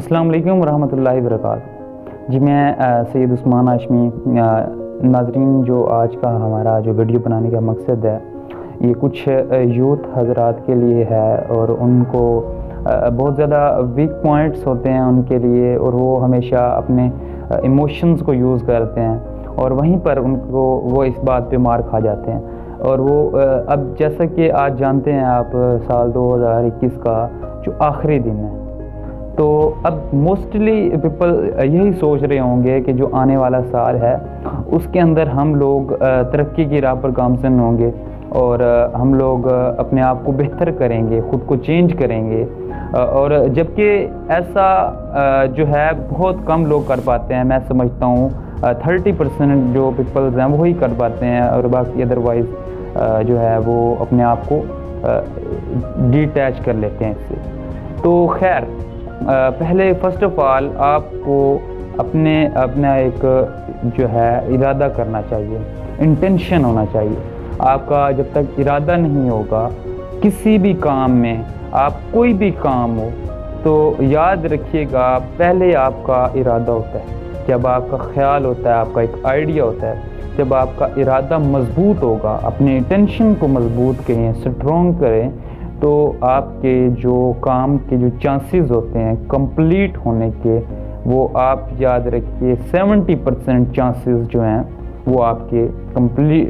السلام علیکم ورحمۃ اللہ وبرکاتہ۔ جی میں سید عثمان ہاشمی۔ ناظرین، جو آج کا ہمارا جو ویڈیو بنانے کا مقصد ہے یہ کچھ یوتھ حضرات کے لیے ہے، اور ان کو بہت زیادہ ویک پوائنٹس ہوتے ہیں ان کے لیے، اور وہ ہمیشہ اپنے ایموشنز کو یوز کرتے ہیں، اور وہیں پر ان کو وہ اس بات پہ مار کھا جاتے ہیں۔ اور وہ اب جیسا کہ آج جانتے ہیں آپ، سال 2021 کا جو آخری دن ہے، تو اب موسٹلی پیپل یہی سوچ رہے ہوں گے کہ جو آنے والا سال ہے اس کے اندر ہم لوگ ترقی کی راہ پر گامزن ہوں گے، اور ہم لوگ اپنے آپ کو بہتر کریں گے، خود کو چینج کریں گے، اور جبکہ ایسا جو ہے بہت کم لوگ کر پاتے ہیں۔ میں سمجھتا ہوں 30% جو پیپلز ہیں وہی کر پاتے ہیں، اور باقی ادروائز جو ہے وہ اپنے آپ کو ڈیٹیچ کر لیتے ہیں اس سے۔ تو خیر، پہلے فرسٹ آف آل آپ کو اپنا ایک جو ہے ارادہ کرنا چاہیے، انٹینشن ہونا چاہیے۔ آپ کا جب تک ارادہ نہیں ہوگا کسی بھی کام میں، آپ کوئی بھی کام ہو، تو یاد رکھیے گا پہلے آپ کا ارادہ ہوتا ہے۔ جب آپ کا خیال ہوتا ہے، آپ کا ایک آئیڈیا ہوتا ہے، جب آپ کا ارادہ مضبوط ہوگا، اپنے انٹینشن کو مضبوط کریں، اسٹرانگ کریں، تو آپ کے جو کام کے جو چانسز ہوتے ہیں کمپلیٹ ہونے کے، وہ آپ یاد رکھیے 70% چانسز جو ہیں وہ آپ کے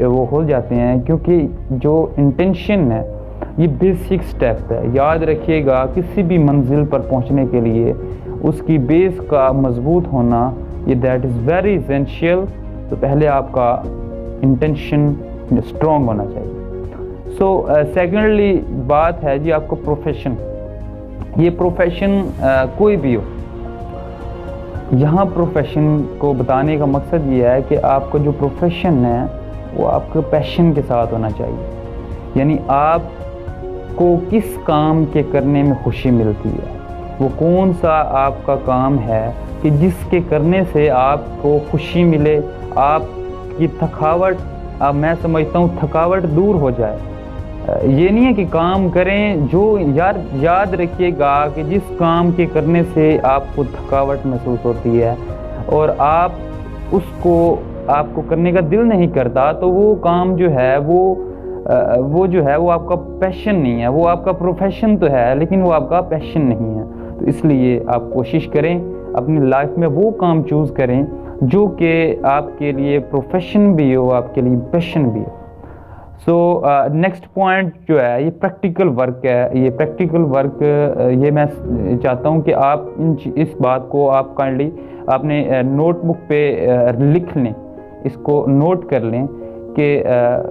وہ ہو جاتے ہیں، کیونکہ جو انٹینشن ہے یہ بیسک سٹیپ ہے۔ یاد رکھیے گا کسی بھی منزل پر پہنچنے کے لیے اس کی بیس کا مضبوط ہونا یہ دیٹ از ویری اسینشیل۔ تو پہلے آپ کا انٹینشن اسٹرانگ ہونا چاہیے۔ سیکنڈلی بات ہے جی آپ کو پروفیشن۔ یہ پروفیشن کوئی بھی ہو، یہاں پروفیشن کو بتانے کا مقصد یہ ہے کہ آپ کا جو پروفیشن ہے وہ آپ کے پیشن کے ساتھ ہونا چاہیے، یعنی آپ کو کس کام کے کرنے میں خوشی ملتی ہے، وہ کون سا آپ کا کام ہے کہ جس کے کرنے سے آپ کو خوشی ملے، آپ کی تھکاوٹ، میں سمجھتا ہوں تھکاوٹ دور ہو جائے۔ یہ نہیں ہے کہ کام کریں جو یاد رکھیے گا کہ جس کام کے کرنے سے آپ کو تھکاوٹ محسوس ہوتی ہے اور آپ کو کرنے کا دل نہیں کرتا، تو وہ کام جو ہے وہ جو ہے وہ آپ کا پیشن نہیں ہے، وہ آپ کا پروفیشن تو ہے لیکن وہ آپ کا پیشن نہیں ہے۔ تو اس لیے آپ کوشش کریں اپنی لائف میں وہ کام چوز کریں جو کہ آپ کے لیے پروفیشن بھی ہو، آپ کے لیے پیشن بھی ہو۔ نیکسٹ پوائنٹ جو ہے یہ پریکٹیکل ورک ہے۔ یہ پریکٹیکل ورک یہ میں چاہتا ہوں کہ آپ اس بات کو آپ کائنڈلی اپنے نوٹ بک پہ لکھ لیں، اس کو نوٹ کر لیں کہ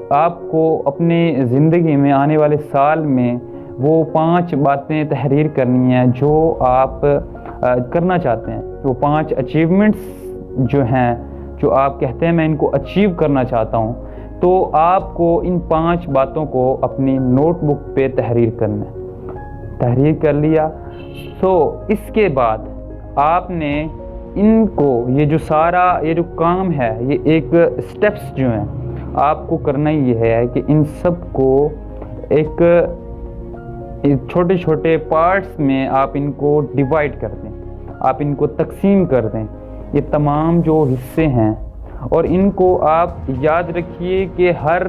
آپ کو اپنی زندگی میں آنے والے سال میں وہ 5 باتیں تحریر کرنی ہیں جو آپ کرنا چاہتے ہیں، وہ 5 اچیومنٹس جو ہیں جو آپ کہتے ہیں میں ان کو اچیو کرنا چاہتا ہوں، تو آپ کو ان 5 باتوں کو اپنی نوٹ بک پہ تحریر کرنا ہے۔ تحریر کر لیا، اس کے بعد آپ نے ان کو یہ جو کام ہے، یہ ایک سٹیپس جو ہیں آپ کو کرنا یہ ہے کہ ان سب کو ایک چھوٹے چھوٹے پارٹس میں آپ ان کو ڈیوائڈ کر دیں، آپ ان کو تقسیم کر دیں، یہ تمام جو حصے ہیں، اور ان کو آپ یاد رکھیے کہ ہر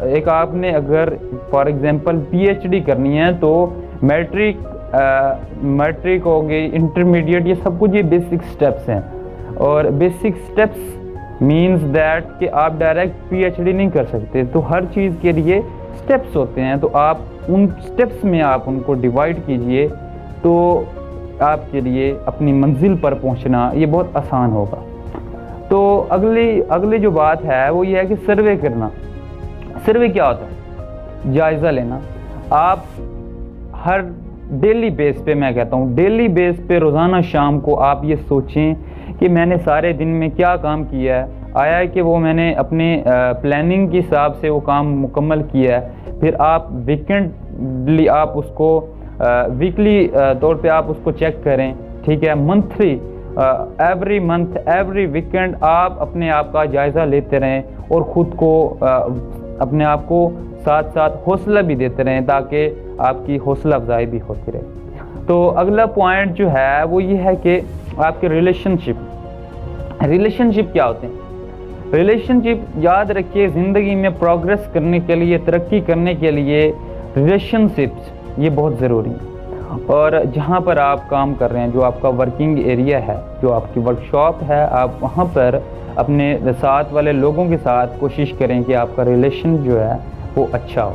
ایک آپ نے اگر for example P H D کرنی ہے تو میٹرک ہو گئی، انٹرمیڈیٹ، یہ سب کچھ یہ بیسک سٹیپس ہیں، اور بیسک سٹیپس مینز دیٹ کہ آپ ڈائریکٹ پی ایچ ڈی نہیں کر سکتے، تو ہر چیز کے لیے سٹیپس ہوتے ہیں، تو آپ ان سٹیپس میں آپ ان کو ڈیوائڈ کیجئے، تو آپ کے لیے اپنی منزل پر پہنچنا یہ بہت آسان ہوگا۔ تو اگلی جو بات ہے وہ یہ ہے کہ سروے کرنا۔ سروے کیا ہوتا ہے؟ جائزہ لینا۔ آپ ہر ڈیلی بیس پہ، میں کہتا ہوں ڈیلی بیس پہ، روزانہ شام کو آپ یہ سوچیں کہ میں نے سارے دن میں کیا کام کیا ہے، آیا ہے کہ وہ میں نے اپنے پلاننگ کے حساب سے وہ کام مکمل کیا ہے۔ پھر آپ ویکنڈلی آپ اس کو ویکلی طور پہ آپ اس کو چیک کریں، ٹھیک ہے، monthly, every month, every weekend آپ اپنے آپ کا جائزہ لیتے رہیں، اور خود کو اپنے آپ کو ساتھ ساتھ حوصلہ بھی دیتے رہیں تاکہ آپ کی حوصلہ افزائی بھی ہوتی رہے۔ تو اگلا پوائنٹ جو ہے وہ یہ ہے کہ آپ کے ریلیشن شپ کیا ہوتے ہیں؟ ریلیشن شپ یاد رکھیے زندگی میں پروگریس کرنے کے لیے، ترقی کرنے کے لیے ریلیشن شپس یہ بہت ضروری ہیں۔ اور جہاں پر آپ کام کر رہے ہیں، جو آپ کا ورکنگ ایریا ہے، جو آپ کی ورک شاپ ہے، آپ وہاں پر اپنے ساتھ والے لوگوں کے ساتھ کوشش کریں کہ آپ کا ریلیشن جو ہے وہ اچھا ہو۔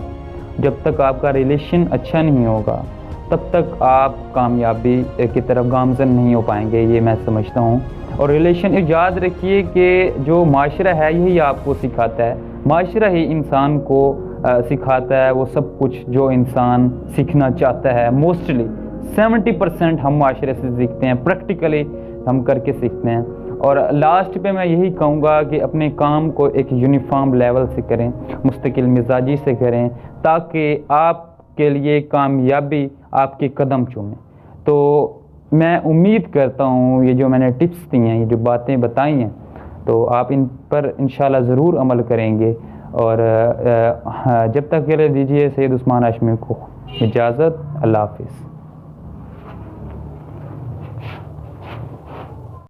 جب تک آپ کا ریلیشن اچھا نہیں ہوگا تب تک آپ کامیابی کی طرف گامزن نہیں ہو پائیں گے، یہ میں سمجھتا ہوں۔ اور ریلیشن یاد رکھیے کہ جو معاشرہ ہے یہی آپ کو سکھاتا ہے، معاشرہ ہی انسان کو سکھاتا ہے وہ سب کچھ جو انسان سیکھنا چاہتا ہے۔ موسٹلی 70% ہم معاشرے سے سیکھتے ہیں، پریکٹیکلی ہم کر کے سیکھتے ہیں۔ اور لاسٹ پہ میں یہی کہوں گا کہ اپنے کام کو ایک یونیفارم لیول سے کریں، مستقل مزاجی سے کریں، تاکہ آپ کے لیے کامیابی آپ کے قدم چومیں۔ تو میں امید کرتا ہوں یہ جو میں نے ٹپس دی ہیں، یہ جو باتیں بتائی ہیں، تو آپ ان پر انشاءاللہ ضرور عمل کریں گے۔ اور جب تک کے لیے دیجیے سید عثمان ہاشمی کو اجازت۔ اللہ حافظ۔